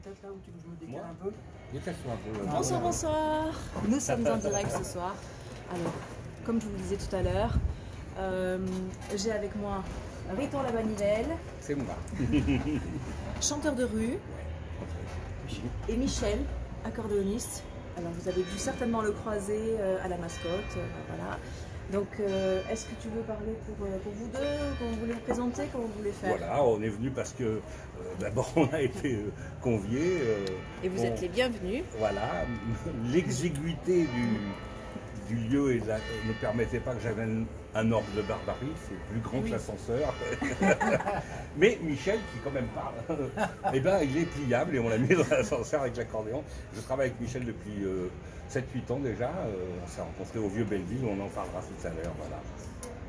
tête là où tu veux que je me décale un peu? Décale-toi un peu. Bonsoir, bonsoir. Nous sommes en direct ce soir. Alors, comme je vous le disais tout à l'heure, j'ai avec moi Riton Labanivelle, C'est moi. chanteur de rue, et Michel, accordéoniste. Alors, vous avez dû certainement le croiser à la mascotte. Voilà. Donc, est-ce que tu veux parler pour vous deux? Comment vous voulez vous présenter? Comment vous voulez faire? Voilà, on est venu parce que d'abord on a été conviés. Et vous êtes les bienvenus. Voilà, l'exiguïté du lieu ne permettait pas que j'amène un orgue de barbarie, c'est plus grand que l'ascenseur. Mais Michel, qui quand même parle, eh ben, il est pliable et on l'a mis dans l'ascenseur avec l'accordéon. Je travaille avec Michel depuis 7-8 ans déjà. On s'est rencontrés au Vieux Belleville, on en parlera tout à l'heure. Voilà.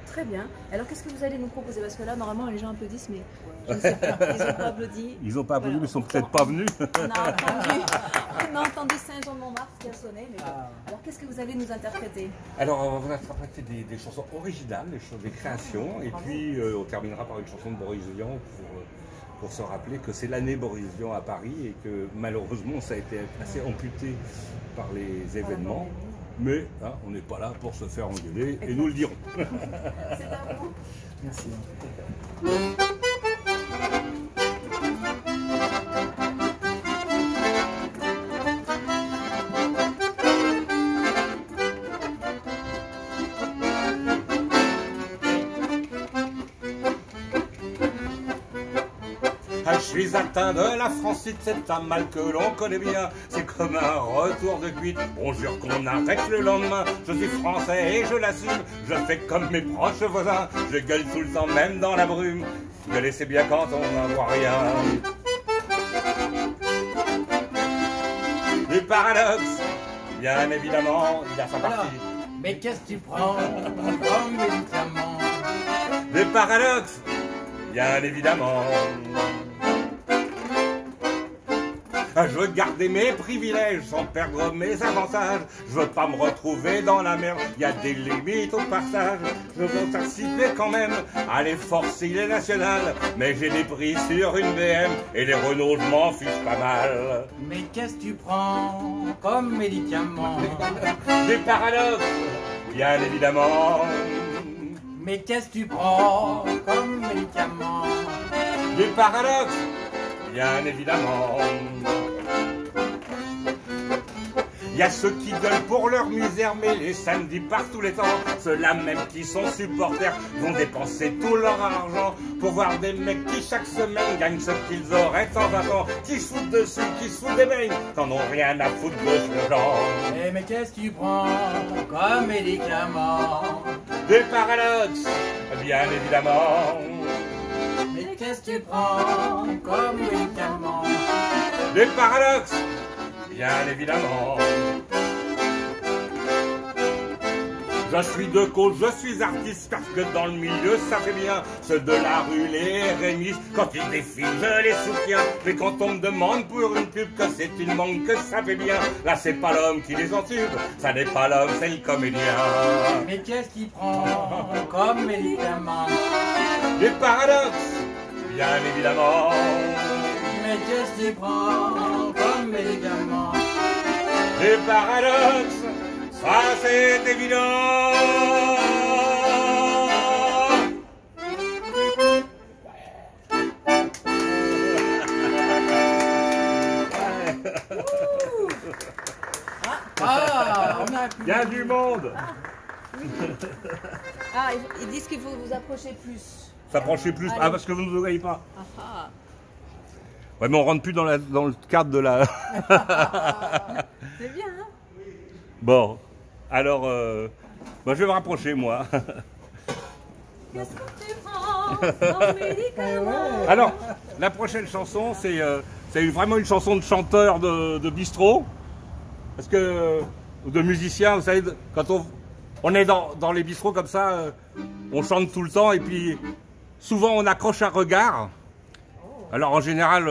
Très bien. Alors qu'est-ce que vous allez nous proposer? Parce que là, normalement, les gens applaudissent, mais je ne sais pas. Ils n'ont pas applaudi. Ils n'ont pas applaudi, Voilà. mais ils sont peut-être pas venus. On a entendu Saint-Jean-de-Montmartre qui a sonné. Mais bon. Alors qu'est-ce que vous allez nous interpréter? Alors, on va interpréter des chansons originales, des créations, et puis on terminera par une chanson de Boris Vian pour se rappeler que c'est l'année Boris Vian à Paris et que malheureusement ça a été assez amputé par les événements. Mais hein, on n'est pas là pour se faire engueuler et nous le dirons. C'est à vous. Merci. Ah, je suis atteint de la francite, c'est un mal que l'on connaît bien. C'est comme un retour de cuite, on jure qu'on arrête le lendemain. Je suis français et je l'assume, je fais comme mes proches voisins. Je gueule tout le temps, même dans la brume. Gueuler c'est bien quand on n'en voit rien. Le paradoxe, bien évidemment, il a sa partie. Mais qu'est-ce que tu prends comme médicament? Le paradoxe, bien évidemment. Je veux garder mes privilèges sans perdre mes avantages. Je veux pas me retrouver dans la merde, il y a des limites au passage. Je veux participer quand même à l'effort civil national. Mais j'ai des prix sur une BM et les Renault je m'en fiche pas mal. Mais qu'est-ce que tu prends comme médicament? Des paradoxes, bien évidemment. Mais qu'est-ce que tu prends comme médicament? Des paradoxes, bien évidemment. Il y a ceux qui gueulent pour leur misère, mais les samedis par tous les temps. Ceux-là même qui sont supporters vont dépenser tout leur argent pour voir des mecs qui chaque semaine gagnent ce qu'ils auraient en 20 ans. Qui se foutent dessus, qui se foutent des beignes, t'en ont rien à foutre de ce genre. Eh mais qu'est-ce que tu prends comme médicament? Des paradoxes, bien évidemment. Mais qu'est-ce que tu prends comme médicament? Des paradoxes, bien évidemment. Je suis de cause, je suis artiste parce que dans le milieu ça fait bien. Ceux de la rue, les rémistes, quand ils défilent je les soutiens. Mais quand on me demande pour une pub que c'est une manque que ça fait bien, là c'est pas l'homme qui les entube, ça n'est pas l'homme, c'est le comédien. Mais qu'est-ce qu'il prend comme médicament? Des paradoxes, bien évidemment. Mais qu'est-ce qu'il prend comme médicament? Des paradoxes, ça c'est évident. Ah, on a Il y a du monde. Ah, ils disent qu'il faut vous approcher plus. S'approcher plus. Allez. Ah, parce que vous ne nous voyez pas. Ah, ah. Ouais, mais on rentre plus dans le cadre de la. C'est bien, hein? Bon, alors, bah, je vais me rapprocher, moi. Qu'est-ce que tu prends comme médicament? Alors, la prochaine chanson, c'est vraiment une chanson de chanteur de bistrot. Parce que, de musicien, vous savez, quand on est dans les bistrots comme ça, on chante tout le temps et puis souvent on accroche un regard. Alors en général,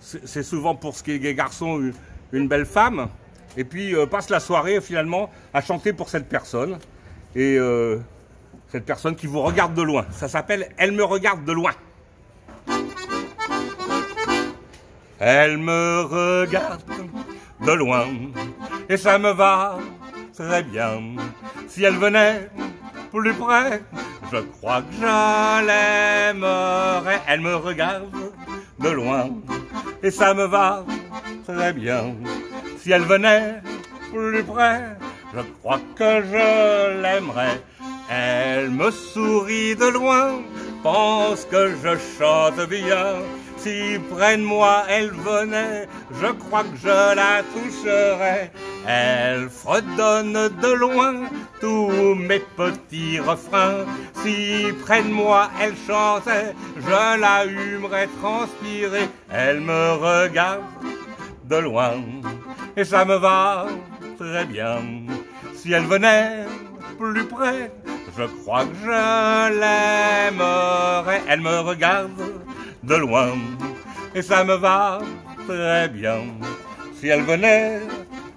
c'est souvent pour ce qui est des garçons une belle femme. Et puis passe la soirée finalement à chanter pour cette personne. Et cette personne qui vous regarde de loin. Ça s'appelle « Elle me regarde de loin ». Elle me regarde de loin et ça me va très bien. Si elle venait plus près, je crois que je l'aimerais. Elle me regarde de loin et ça me va très bien. Si elle venait plus près, je crois que je l'aimerais. Elle me sourit de loin, pense que je chante bien. Si près de moi elle venait, je crois que je la toucherais. Elle fredonne de loin tous mes petits refrains. Si près de moi elle chantait, je la humerais transpirer. Elle me regarde de loin et ça me va très bien. Si elle venait plus près, je crois que je l'aimerais. Elle me regarde de loin et ça me va très bien. Si elle venait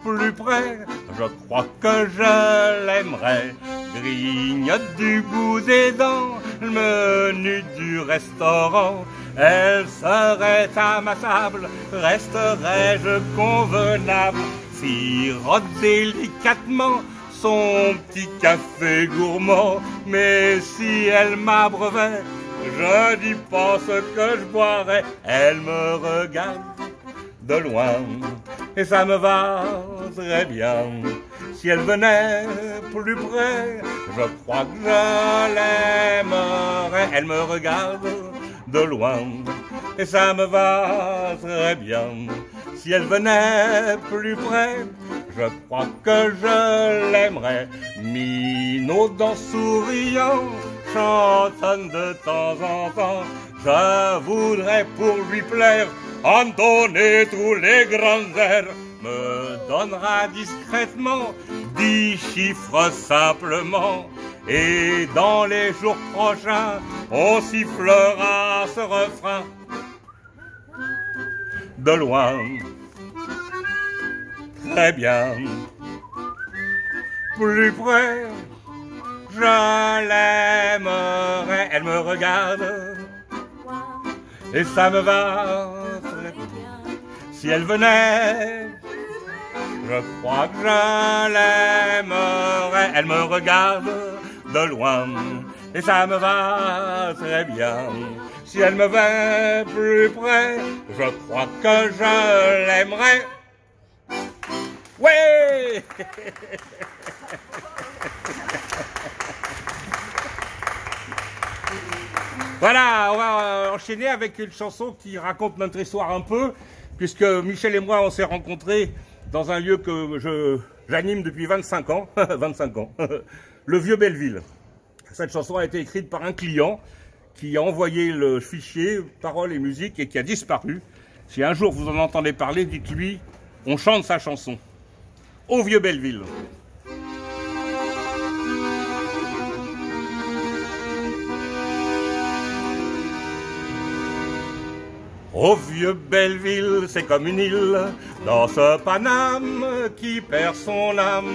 plus près, je crois que je l'aimerais. Grignote du bout des dents le menu du restaurant. Elle serait amassable, resterais-je convenable. Sirote délicatement son petit café gourmand. Mais si elle m'abreuvait, je n'y pense que je boirais. Elle me regarde de loin et ça me va très bien. Si elle venait plus près, je crois que je l'aimerais. Elle me regarde de loin et ça me va très bien. Si elle venait plus près, je crois que je l'aimerais. Minaudant souriant, chantonne de temps en temps. Je voudrais pour lui plaire en donner tous les grands airs. Me donnera discrètement 10 chiffres simplement. Et dans les jours prochains, on sifflera ce refrain. De loin, très bien. Plus près, je l'aimerais. Elle me regarde et ça me va très bien. Si elle venait, je crois que je l'aimerais. Elle me regarde de loin et ça me va très bien. Si elle me vint plus près, je crois que je l'aimerais. Ouais. Voilà, on va enchaîner avec une chanson qui raconte notre histoire un peu, puisque Michel et moi, on s'est rencontrés dans un lieu que j'anime depuis 25 ans, 25 ans, le Vieux Belleville. Cette chanson a été écrite par un client qui a envoyé le fichier, paroles et musique, et qui a disparu. Si un jour vous en entendez parler, dites-lui, on chante sa chanson. Au Vieux Belleville. Au Vieux Belleville, c'est comme une île dans ce Paname qui perd son âme.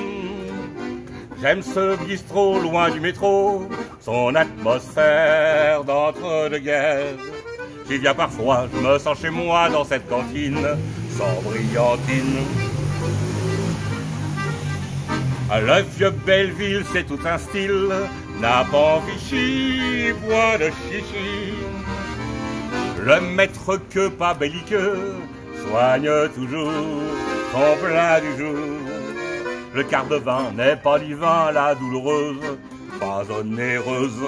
J'aime ce bistrot loin du métro, son atmosphère d'entre-deux-guerres. J'y viens parfois, je me sens chez moi dans cette cantine sans brillantine. Le Vieux Belleville, c'est tout un style, n'a pas Vichy, point de chichi. Le maître que pas belliqueux soigne toujours son plat du jour. Le quart de vin n'est pas divin, la douloureuse, pas onéreuse.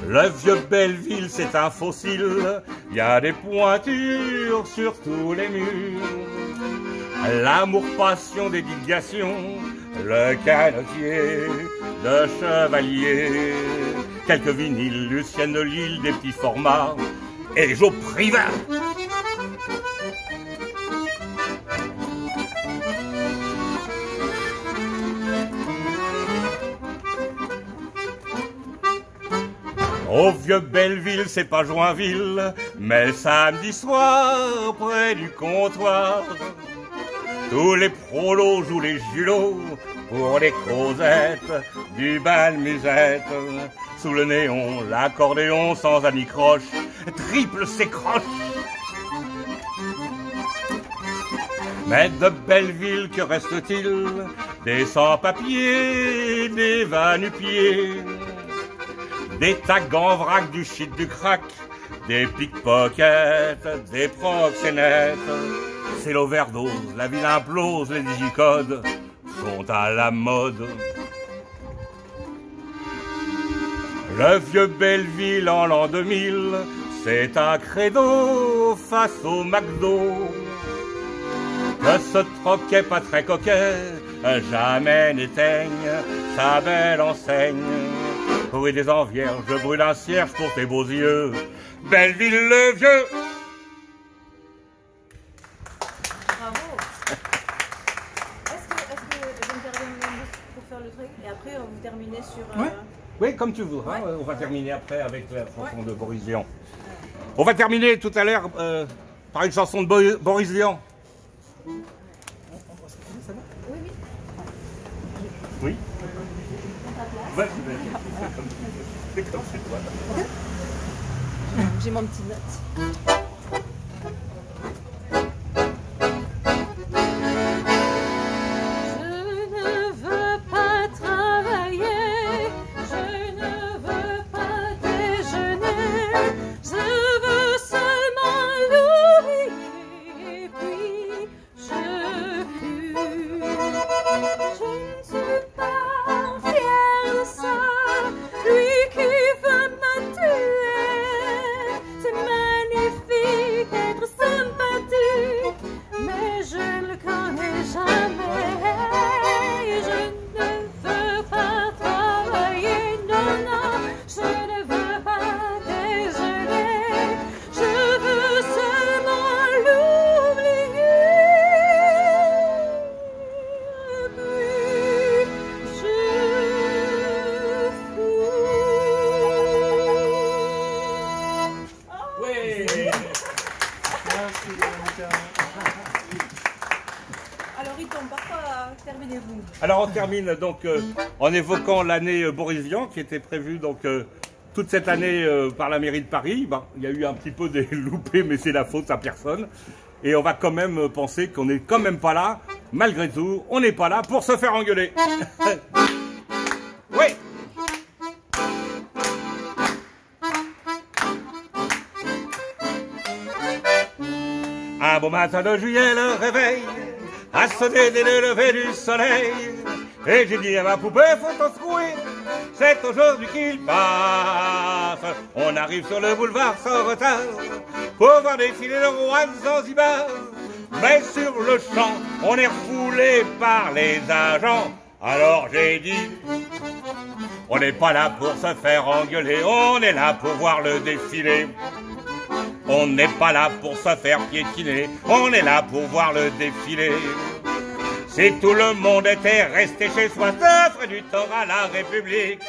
Le Vieux Belleville, c'est un fossile, y a des pointures sur tous les murs. L'amour-passion, dédication, le canotier, le chevalier. Quelques vinyles, Lucienne de Lille, des petits formats, et les jours privés. Au Vieux Belleville, c'est pas Joinville, mais samedi soir, près du comptoir, tous les prolos jouent les julots pour les causettes du bal musette. Sous le néon, l'accordéon sans anicroche, triple s'écroche. Mais de Belleville, que reste-t-il? Des sans-papiers, des va-nu-pieds, des tags en vrac, du shit, du crack, des pickpockets, des proxénètes. C'est l'overdose, la ville implose, les digicodes sont à la mode. Le vieux Belleville en l'an 2000, c'est un credo face au McDo. Que ce troquet pas très coquet jamais n'éteigne sa belle enseigne. Oui, des envierges, je brûle un cierge pour tes beaux yeux, Belleville le vieux. Bravo. Est-ce que vous intervenez pour faire le truc et après vous terminez sur... Ouais. Oui, comme tu voudras. Ouais. On va terminer après avec la chanson de Boris Vian. On va terminer tout à l'heure par une chanson de Boris Vian. Oui, oui. Oui. Prends ta place. Vas-y. C'est comme chez toi. J'ai mon petit note. Alors on termine donc en évoquant l'année Boris Vian qui était prévue donc toute cette année par la mairie de Paris. Ben, il y a eu un petit peu des loupés, mais c'est la faute à personne. Et on va quand même penser qu'on n'est quand même pas là, malgré tout, on n'est pas là pour se faire engueuler. Oui. Un beau matin de juillet, le réveil a sonné dès le lever du soleil. Et j'ai dit à ma poupée, faut t'en secouer, c'est aujourd'hui qu'il passe. On arrive sur le boulevard sans retard pour voir défiler le roi de Zanzibar. Mais sur le champ, on est refoulé par les agents. Alors j'ai dit, on n'est pas là pour se faire engueuler, on est là pour voir le défilé. On n'est pas là pour se faire piétiner, on est là pour voir le défilé. Si tout le monde était resté chez soi, ça ferait du tort à la République.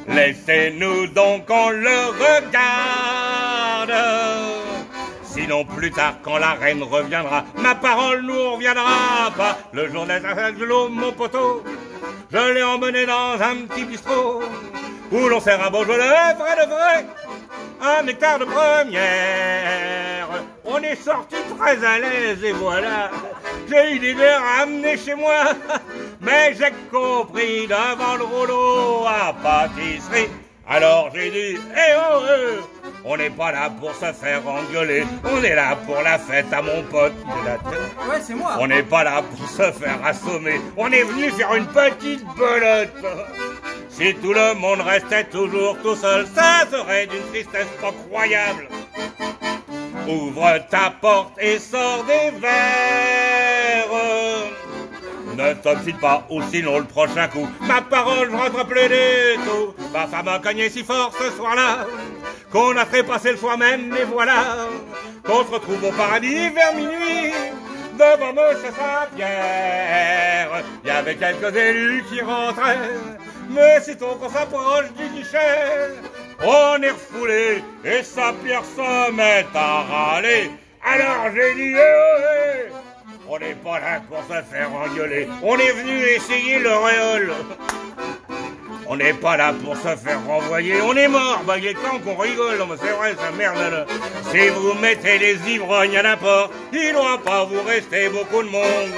Laissez-nous donc, on le regarde. Sinon plus tard, quand la reine reviendra, ma parole nous reviendra pas. Le jour de l'eau, mon poteau, je l'ai emmené dans un petit bistrot où l'on sert un Beaujolais vrai de vrai, un hectare de première. On est sorti très à l'aise et voilà, j'ai eu l'idée de ramener chez moi. Mais j'ai compris devant le rouleau à pâtisserie. Alors j'ai dit, on n'est pas là pour se faire engueuler, on est là pour la fête à mon pote. Ouais, c'est moi. On n'est pas là pour se faire assommer, on est venu faire une petite belote. Si tout le monde restait toujours tout seul, ça serait d'une tristesse incroyable. Ouvre ta porte et sors des verres. Ne t'obstine pas ou sinon le prochain coup, ma parole, je rentre plus du tout. Ma femme a cogné si fort ce soir-là qu'on a trépassé le soir même, et voilà qu'on se retrouve au paradis vers minuit devant Monsieur Saint-Pierre. Il y avait quelques élus qui rentraient, mais sitôt qu'on s'approche du guichet, on est refoulé et Saint-Pierre se met à râler. Alors j'ai dit, on n'est pas là pour se faire engueuler, on est venu essayer l'auréole. On n'est pas là pour se faire renvoyer, on est mort, bah il est temps qu'on rigole, non mais c'est vrai, ça merde là. Si vous mettez les ivrognes à n'importe, il doit pas vous rester beaucoup de monde.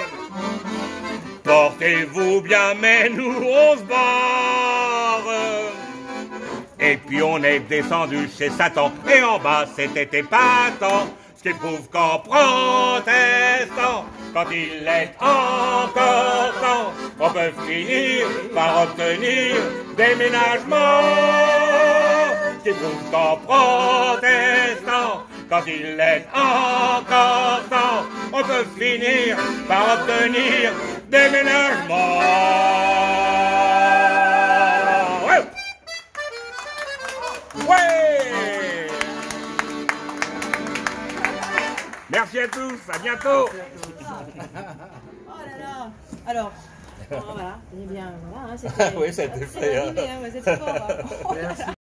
Portez-vous bien, mais nous on se barre. Et puis on est descendu chez Satan, et en bas c'était épatant. Ce qui prouve qu'en protestant, quand il est encore temps, on peut finir par obtenir déménagement. Ce qui prouve qu'en protestant, quand il est encore temps, on peut finir par obtenir déménagement. Ouais. Ouais. Merci à tous, à bientôt. Oh là là. Alors, voilà, eh bien, voilà, c'était... Oui, ça a été fait. C'était fort. Hein.